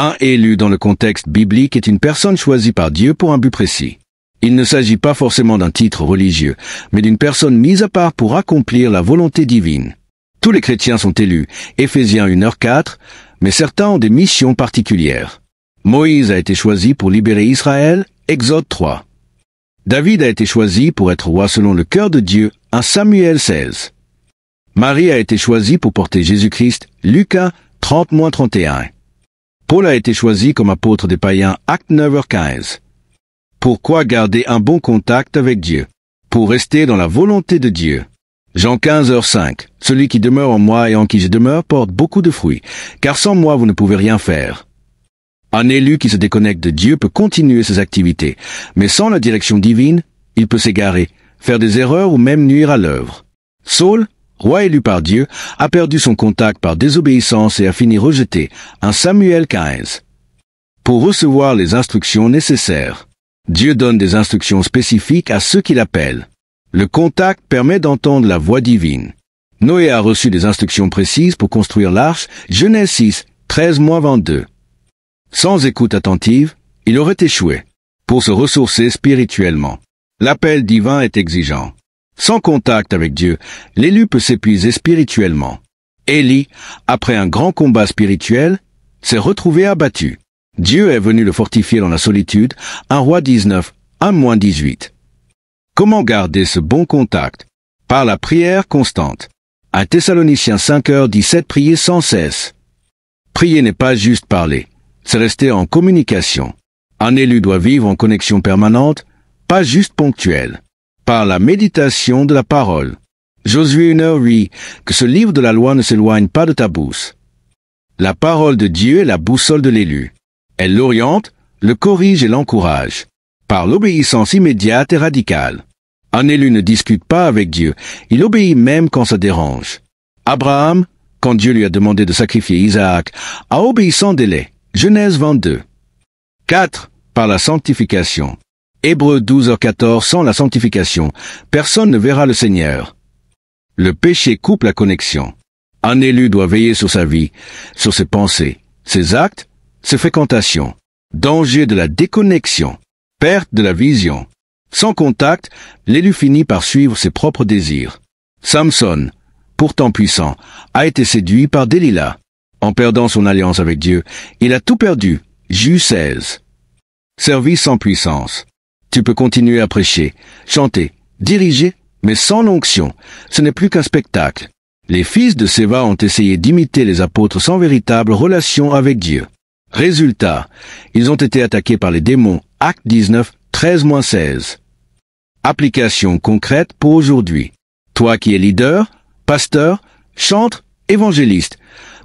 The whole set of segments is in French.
Un élu dans le contexte biblique est une personne choisie par Dieu pour un but précis. Il ne s'agit pas forcément d'un titre religieux, mais d'une personne mise à part pour accomplir la volonté divine. Tous les chrétiens sont élus, Éphésiens 1h4, mais certains ont des missions particulières. Moïse a été choisi pour libérer Israël, Exode 3. David a été choisi pour être roi selon le cœur de Dieu, 1 Samuel 16. Marie a été choisie pour porter Jésus-Christ, Luc 30-31. Paul a été choisi comme apôtre des païens, Actes 9h15. Pourquoi garder un bon contact avec Dieu? Pour rester dans la volonté de Dieu. Jean 15h5. Celui qui demeure en moi et en qui je demeure porte beaucoup de fruits, car sans moi vous ne pouvez rien faire. Un élu qui se déconnecte de Dieu peut continuer ses activités, mais sans la direction divine, il peut s'égarer, faire des erreurs ou même nuire à l'œuvre. Saul, roi élu par Dieu, a perdu son contact par désobéissance et a fini rejeté, 1 Samuel 15. Pour recevoir les instructions nécessaires, Dieu donne des instructions spécifiques à ceux qui l'appellent. Le contact permet d'entendre la voix divine. Noé a reçu des instructions précises pour construire l'arche, Genèse 6, 13-22. Sans écoute attentive, il aurait échoué. Pour se ressourcer spirituellement, l'appel divin est exigeant. Sans contact avec Dieu, l'élu peut s'épuiser spirituellement. Élie, après un grand combat spirituel, s'est retrouvé abattu. Dieu est venu le fortifier dans la solitude, 1 Roi 19, 1-18. Comment garder ce bon contact? Par la prière constante. 1 Thessaloniciens 5h17, prier sans cesse. Prier n'est pas juste parler, c'est rester en communication. Un élu doit vivre en connexion permanente, pas juste ponctuelle. Par la méditation de la parole. Josué 1h8, que ce livre de la loi ne s'éloigne pas de ta bouche. La parole de Dieu est la boussole de l'élu. Elle l'oriente, le corrige et l'encourage. Par l'obéissance immédiate et radicale. Un élu ne discute pas avec Dieu, il obéit même quand ça dérange. Abraham, quand Dieu lui a demandé de sacrifier Isaac, a obéi sans délai. Genèse 22. 4. Par la sanctification. Hébreux 12h14, sans la sanctification, personne ne verra le Seigneur. Le péché coupe la connexion. Un élu doit veiller sur sa vie, sur ses pensées, ses actes, ses fréquentations. Danger de la déconnexion. Perte de la vision. Sans contact, l'élu finit par suivre ses propres désirs. Samson, pourtant puissant, a été séduit par Delilah. En perdant son alliance avec Dieu, il a tout perdu. Juge 16. Service sans puissance. Tu peux continuer à prêcher, chanter, diriger, mais sans l'onction. Ce n'est plus qu'un spectacle. Les fils de Séva ont essayé d'imiter les apôtres sans véritable relation avec Dieu. Résultat, ils ont été attaqués par les démons. Acte 19, 13-16. Application concrète pour aujourd'hui. Toi qui es leader, pasteur, chantre, évangéliste,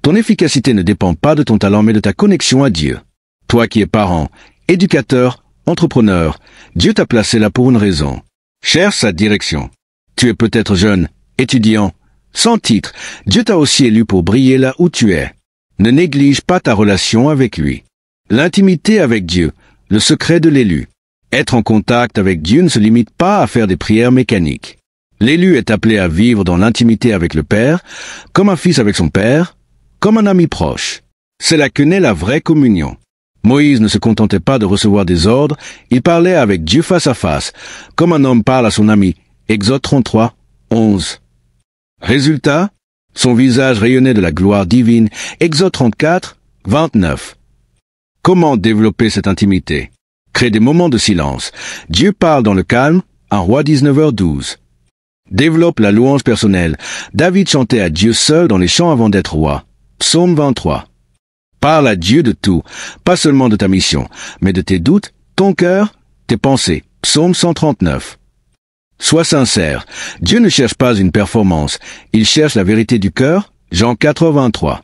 ton efficacité ne dépend pas de ton talent mais de ta connexion à Dieu. Toi qui es parent, éducateur, entrepreneur, Dieu t'a placé là pour une raison. Cherche sa direction. Tu es peut-être jeune, étudiant, sans titre, Dieu t'a aussi élu pour briller là où tu es. Ne néglige pas ta relation avec lui. L'intimité avec Dieu, le secret de l'élu. Être en contact avec Dieu ne se limite pas à faire des prières mécaniques. L'élu est appelé à vivre dans l'intimité avec le Père, comme un fils avec son père, comme un ami proche. C'est là que naît la vraie communion. Moïse ne se contentait pas de recevoir des ordres, il parlait avec Dieu face à face, comme un homme parle à son ami. Exode 33, 11. Résultat, son visage rayonnait de la gloire divine. Exode 34, 29. Comment développer cette intimité? Crée des moments de silence. Dieu parle dans le calme, 1 Roi 19h12. Développe la louange personnelle. David chantait à Dieu seul dans les chants avant d'être roi. Psaume 23. Parle à Dieu de tout, pas seulement de ta mission, mais de tes doutes, ton cœur, tes pensées. Psaume 139. Sois sincère. Dieu ne cherche pas une performance, il cherche la vérité du cœur. Jean 4:23.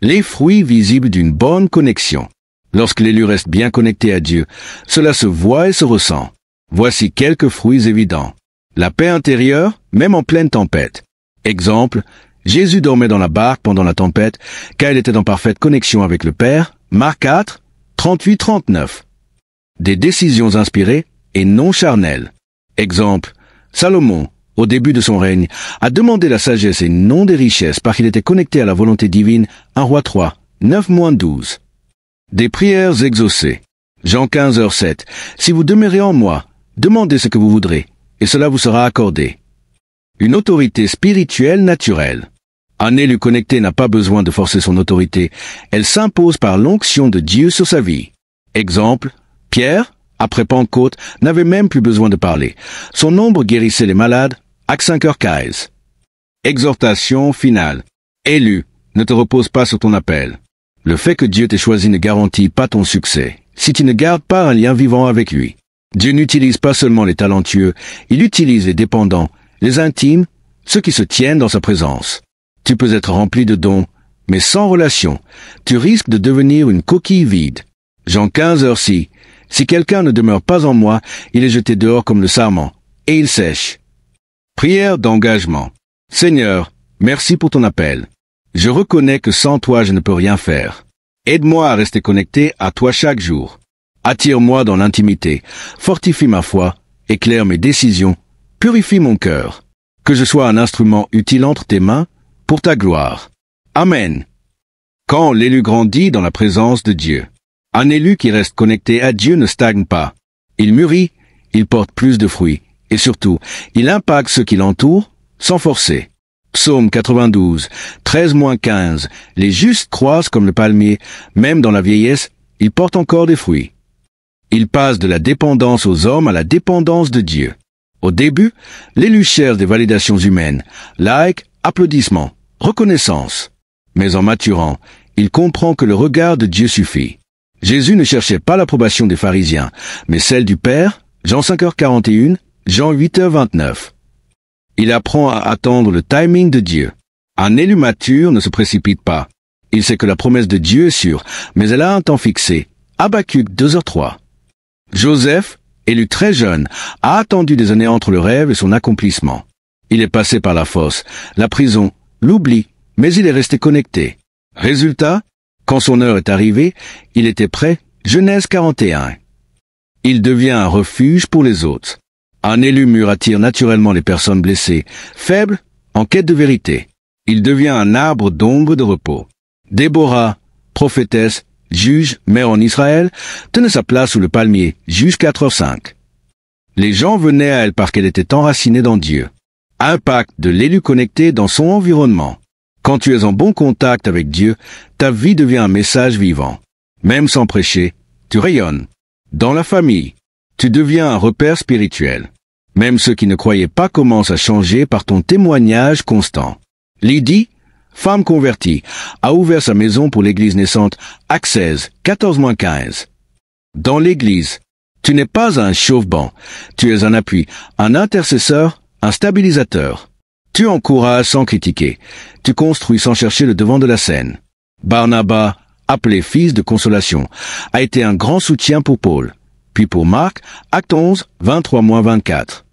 Les fruits visibles d'une bonne connexion. Lorsque l'élu reste bien connecté à Dieu, cela se voit et se ressent. Voici quelques fruits évidents. La paix intérieure, même en pleine tempête. Exemple, Jésus dormait dans la barque pendant la tempête, car il était en parfaite connexion avec le Père. Marc 4, 38-39. Des décisions inspirées et non charnelles. Exemple, Salomon, au début de son règne, a demandé la sagesse et non des richesses parce qu'il était connecté à la volonté divine. 1 Roi 3, 9-12. Des prières exaucées. Jean 15, 7. Si vous demeurez en moi, demandez ce que vous voudrez, et cela vous sera accordé. Une autorité spirituelle naturelle. Un élu connecté n'a pas besoin de forcer son autorité, elle s'impose par l'onction de Dieu sur sa vie. Exemple, Pierre, après Pentecôte, n'avait même plus besoin de parler. Son ombre guérissait les malades, Actes 5h15. Exhortation finale. Élu, ne te repose pas sur ton appel. Le fait que Dieu t'ait choisi ne garantit pas ton succès, si tu ne gardes pas un lien vivant avec lui. Dieu n'utilise pas seulement les talentueux, il utilise les dépendants, les intimes, ceux qui se tiennent dans sa présence. Tu peux être rempli de dons, mais sans relation, tu risques de devenir une coquille vide. Jean 15h6. Si quelqu'un ne demeure pas en moi, il est jeté dehors comme le sarment, et il sèche. Prière d'engagement. Seigneur, merci pour ton appel. Je reconnais que sans toi je ne peux rien faire. Aide-moi à rester connecté à toi chaque jour. Attire-moi dans l'intimité, fortifie ma foi, éclaire mes décisions, purifie mon cœur. Que je sois un instrument utile entre tes mains, pour ta gloire. Amen. Quand l'élu grandit dans la présence de Dieu. Un élu qui reste connecté à Dieu ne stagne pas. Il mûrit, il porte plus de fruits, et surtout, il impacte ceux qui l'entourent, sans forcer. Psaume 92, 13-15. Les justes croissent comme le palmier, même dans la vieillesse, ils portent encore des fruits. Ils passent de la dépendance aux hommes à la dépendance de Dieu. Au début, l'élu cherche des validations humaines, likes, applaudissements, reconnaissance. Mais en maturant, il comprend que le regard de Dieu suffit. Jésus ne cherchait pas l'approbation des pharisiens, mais celle du Père, Jean 5h41, Jean 8h29. Il apprend à attendre le timing de Dieu. Un élu mature ne se précipite pas. Il sait que la promesse de Dieu est sûre, mais elle a un temps fixé. Habacuc 2h3. Joseph, élu très jeune, a attendu des années entre le rêve et son accomplissement. Il est passé par la fosse, la prison, l'oubli, mais il est resté connecté. Résultat, quand son heure est arrivée, il était prêt, Genèse 41. Il devient un refuge pour les autres. Un élu mûr attire naturellement les personnes blessées, faibles, en quête de vérité. Il devient un arbre d'ombre de repos. Déborah, prophétesse, juge, mère en Israël, tenait sa place sous le palmier, Juge 4h5. Les gens venaient à elle parce qu'elle était enracinée dans Dieu. Impact de l'élu connecté dans son environnement. Quand tu es en bon contact avec Dieu, ta vie devient un message vivant. Même sans prêcher, tu rayonnes. Dans la famille, tu deviens un repère spirituel. Même ceux qui ne croyaient pas commencent à changer par ton témoignage constant. Lydie, femme convertie, a ouvert sa maison pour l'église naissante, Actes 16, 14-15. Dans l'église, tu n'es pas un chauffe-banc, tu es un appui, un intercesseur, un stabilisateur. Tu encourages sans critiquer, tu construis sans chercher le devant de la scène. Barnabas, appelé fils de consolation, a été un grand soutien pour Paul. Puis pour Marc, Acte 11, 23-24.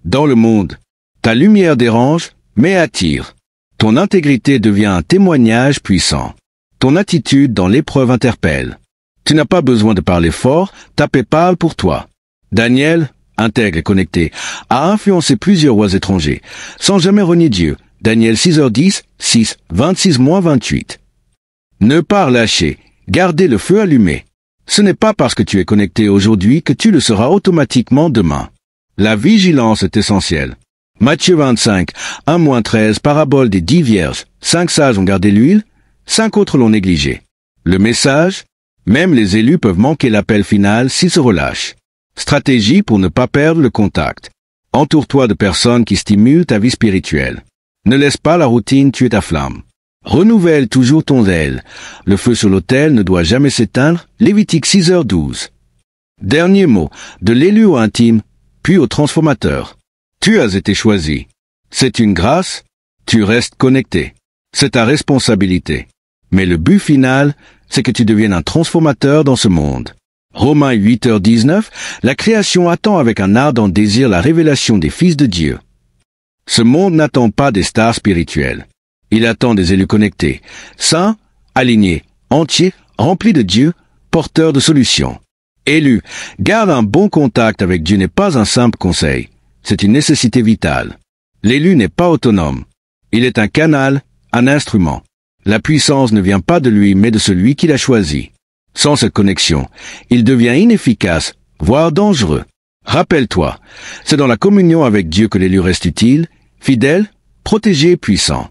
Dans le monde, ta lumière dérange, mais attire. Ton intégrité devient un témoignage puissant. Ton attitude dans l'épreuve interpelle. Tu n'as pas besoin de parler fort, ta paix parle pour toi. Daniel, intègre et connecté, a influencé plusieurs rois étrangers, sans jamais renier Dieu. Daniel 6h10, 6, 26-28. Ne pas relâcher, gardez le feu allumé. Ce n'est pas parce que tu es connecté aujourd'hui que tu le seras automatiquement demain. La vigilance est essentielle. Matthieu 25, 1-13, parabole des 10 vierges. 5 sages ont gardé l'huile, 5 autres l'ont négligée. Le message, même les élus peuvent manquer l'appel final s'ils se relâchent. Stratégie pour ne pas perdre le contact. Entoure-toi de personnes qui stimulent ta vie spirituelle. Ne laisse pas la routine tuer ta flamme. Renouvelle toujours ton zèle. Le feu sur l'autel ne doit jamais s'éteindre. Lévitique 6h12. Dernier mot, de l'élu au intime, puis au transformateur. Tu as été choisi. C'est une grâce, tu restes connecté. C'est ta responsabilité. Mais le but final, c'est que tu deviennes un transformateur dans ce monde. Romains 8h19, la création attend avec un ardent désir la révélation des fils de Dieu. Ce monde n'attend pas des stars spirituelles. Il attend des élus connectés, saints, alignés, entiers, remplis de Dieu, porteurs de solutions. Élu, garde un bon contact avec Dieu n'est pas un simple conseil, c'est une nécessité vitale. L'élu n'est pas autonome. Il est un canal, un instrument. La puissance ne vient pas de lui mais de celui qui l'a choisi. Sans cette connexion, il devient inefficace, voire dangereux. Rappelle-toi, c'est dans la communion avec Dieu que l'élu reste utile, fidèle, protégé et puissant.